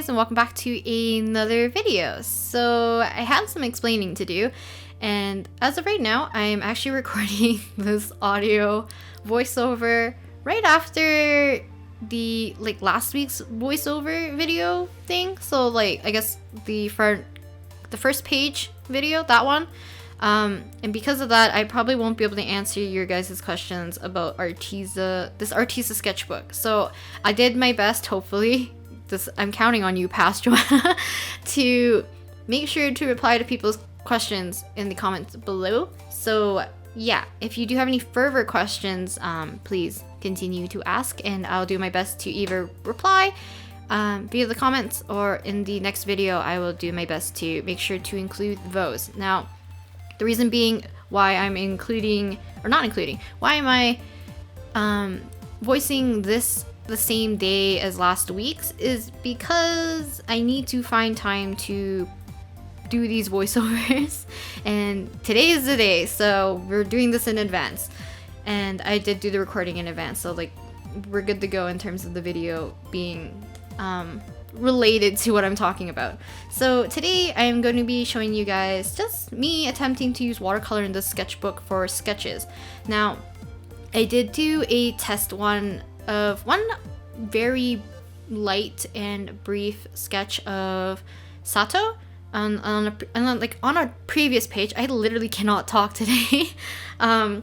guys, and welcome back to another video. So I have some explaining to do, and as of right now I'm actually recording this audio voiceover right after the last week's voiceover video thing. So I guess the first page video, that one. And because of that, I probably won't be able to answer your guys' questions about this Arteza sketchbook. So I did my best, hopefully. I'm counting on you, past Joanna, to make sure to reply to people's questions in the comments below. So yeah, if you do have any further questions, please continue to ask, and I'll do my best to either reply via the comments, or in the next video I will do my best to make sure to include those. Now, the reason being why I'm why am I voicing this the same day as last week's is because I need to find time to do these voiceovers, and today is the day, so we're doing this in advance. And I did do the recording in advance, so we're good to go in terms of the video being related to what I'm talking about. So today I am going to be showing you guys just me attempting to use watercolor in this sketchbook for sketches. Now, I did do a test one very light and brief sketch of Sato on a previous page. I literally cannot talk today. And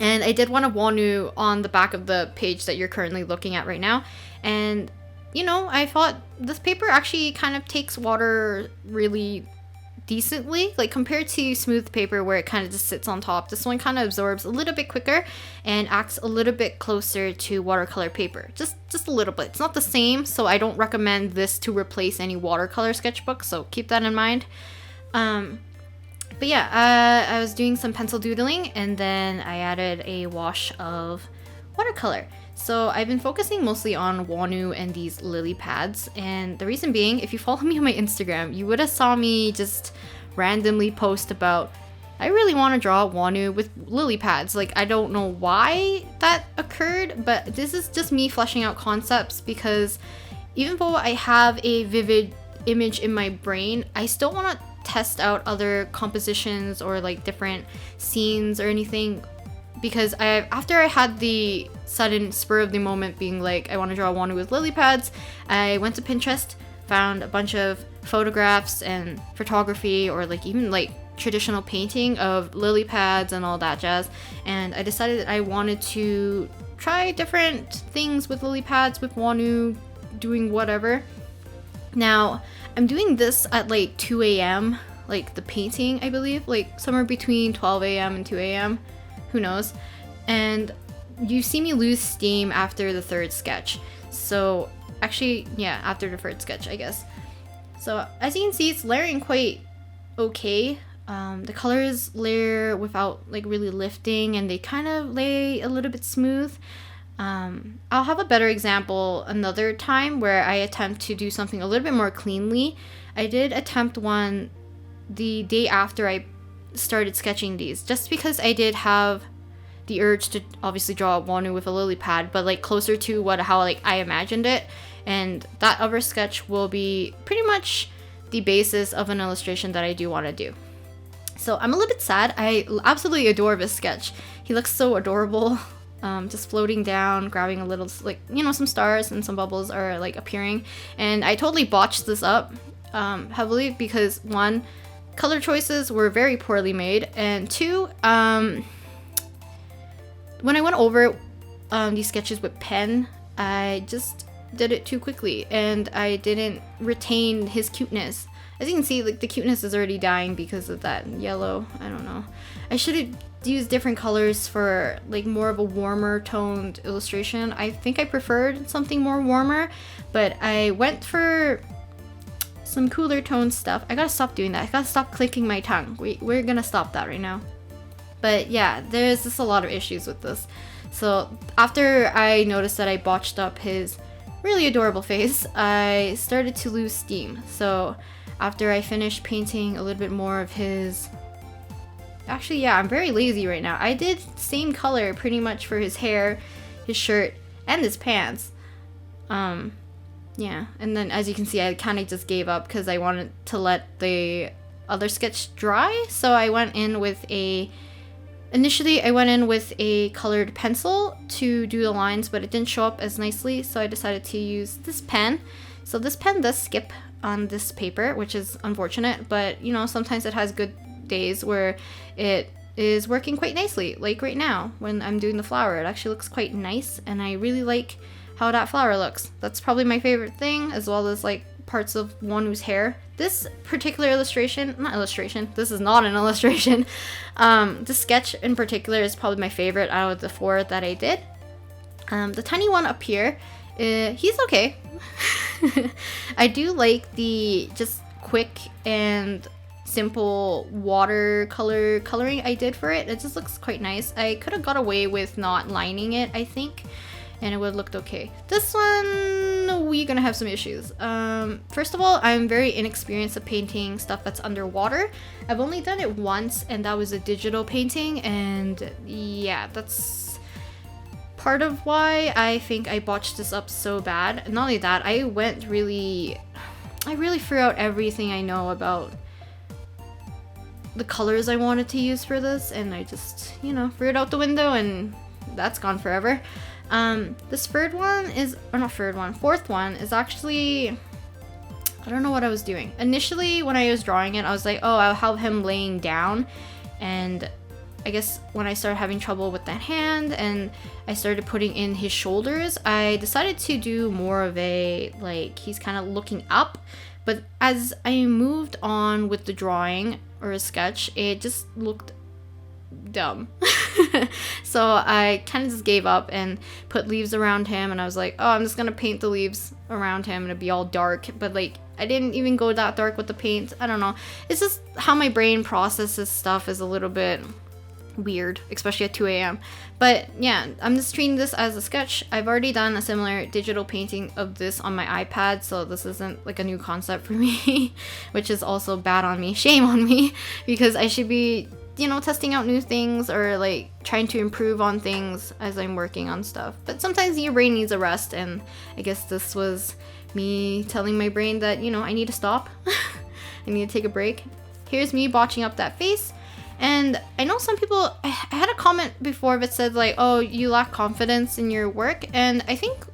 I did one of Wonwoo on the back of the page that you're currently looking at right now. And you know, I thought this paper actually kind of takes water really decently, compared to smooth paper where it kind of just sits on top. This one kind of absorbs a little bit quicker and acts a little bit closer to watercolor paper, just a little bit. It's not the same, so I don't recommend this to replace any watercolor sketchbook, so keep that in mind. But yeah, I was doing some pencil doodling, and then I added a wash of watercolor. So I've been focusing mostly on Wonwoo and these lily pads, and the reason being, if you follow me on my Instagram, you would have saw me just randomly post about, I really want to draw Wonwoo with lily pads. I don't know why that occurred, but this is just me fleshing out concepts, because even though I have a vivid image in my brain, I still want to test out other compositions or different scenes or anything. Because after I had the sudden spur of the moment being I want to draw Wonwoo with lily pads, I went to Pinterest, found a bunch of photographs and photography, or even traditional painting of lily pads and all that jazz, and I decided that I wanted to try different things with lily pads, with Wonwoo, doing whatever. Now, I'm doing this at 2 a.m, the painting, I believe, somewhere between 12 a.m. and 2 a.m. Who knows? And you see me lose steam after the third sketch. So actually, yeah, after the third sketch, I guess. So as you can see, it's layering quite okay. The colors layer without really lifting, and they kind of lay a little bit smooth. I'll have a better example another time where I attempt to do something a little bit more cleanly. I did attempt one the day after I started sketching these, just because I did have the urge to obviously draw Wonwoo with a lily pad, but closer to how I imagined it. And that other sketch will be pretty much the basis of an illustration that I do want to do. So I'm a little bit sad. I absolutely adore this sketch. He looks so adorable, just floating down, grabbing a little some stars, and some bubbles are appearing. And I totally botched this up heavily, because one, color choices were very poorly made, and two, when I went over these sketches with pen, I just did it too quickly, and I didn't retain his cuteness. As you can see, the cuteness is already dying because of that yellow. I don't know. I should have used different colors for more of a warmer toned illustration. I think I preferred something more warmer, but I went for some cooler tone stuff. I gotta stop doing that. I gotta stop clicking my tongue. We're gonna stop that right now. But yeah, there's just a lot of issues with this. So after I noticed that I botched up his really adorable face, I started to lose steam. So after I finished painting a little bit more of his... Actually, yeah, I'm very lazy right now. I did same color pretty much for his hair, his shirt, and his pants. yeah, and then as you can see, I kind of just gave up because I wanted to let the other sketch dry. So I went in with initially I went in with a colored pencil to do the lines, but it didn't show up as nicely, so I decided to use this pen. So this pen does skip on this paper, which is unfortunate, but you know, sometimes it has good days where it is working quite nicely. Like right now when I'm doing the flower, it actually looks quite nice, and I really like how that flower looks. That's probably my favorite thing, as well as like parts of Wonwoo's hair. This particular illustration, this is not an illustration. This sketch in particular is probably my favorite out of the 4 that I did. The tiny one up here, he's okay. I do like the just quick and simple watercolor coloring I did for it. It just looks quite nice. I could have got away with not lining it, I think, and it would have looked okay. This one, we're gonna have some issues. First of all, I'm very inexperienced at painting stuff that's underwater. I've only done it once, and that was a digital painting, and yeah, that's part of why I think I botched this up so bad. Not only that, I really threw out everything I know about the colors I wanted to use for this, and I just, you know, threw it out the window, and that's gone forever. This fourth one is actually, I don't know what I was doing. Initially, when I was drawing it, I was like, oh, I'll have him laying down, and I guess when I started having trouble with that hand and I started putting in his shoulders, I decided to do more of a, like, he's kind of looking up. But as I moved on with the drawing or a sketch, it just looked dumb. So I kind of just gave up and put leaves around him, and I was like, oh, I'm just gonna paint the leaves around him and it'd be all dark. But like, I didn't even go that dark with the paint. I don't know. It's just how my brain processes stuff is a little bit weird, especially at 2 a.m. But yeah, I'm just treating this as a sketch. I've already done a similar digital painting of this on my iPad, so this isn't like a new concept for me, which is also bad on me. Shame on me, because I should be, you know, testing out new things or like trying to improve on things as I'm working on stuff. But sometimes your brain needs a rest, and I guess this was me telling my brain that, you know, I need to stop. I need to take a break. Here's me botching up that face. And I know some people, I had a comment before that said like, oh, you lack confidence in your work. And I think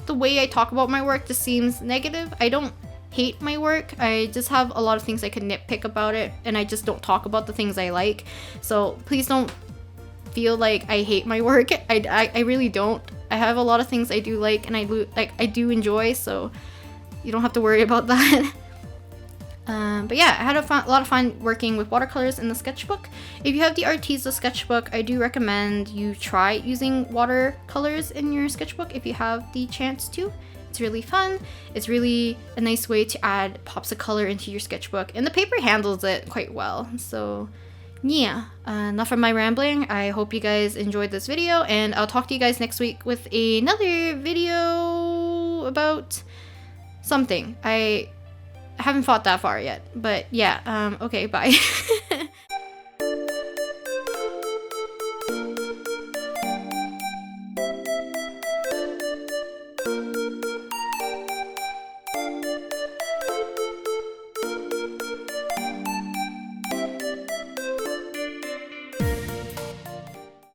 the way I talk about my work just seems negative. I don't hate my work. I just have a lot of things I could nitpick about it, and I just don't talk about the things I like. So please don't feel like I hate my work. I really don't. I have a lot of things I do like, and I do enjoy, so you don't have to worry about that. But yeah, I had a lot of fun working with watercolors in the sketchbook. If you have the Arteza Sketchbook, I do recommend you try using watercolors in your sketchbook if you have the chance to. It's really fun. It's really a nice way to add pops of color into your sketchbook, and the paper handles it quite well. So yeah, enough of my rambling. I hope you guys enjoyed this video, and I'll talk to you guys next week with another video about something. I haven't thought that far yet, but yeah, okay, bye.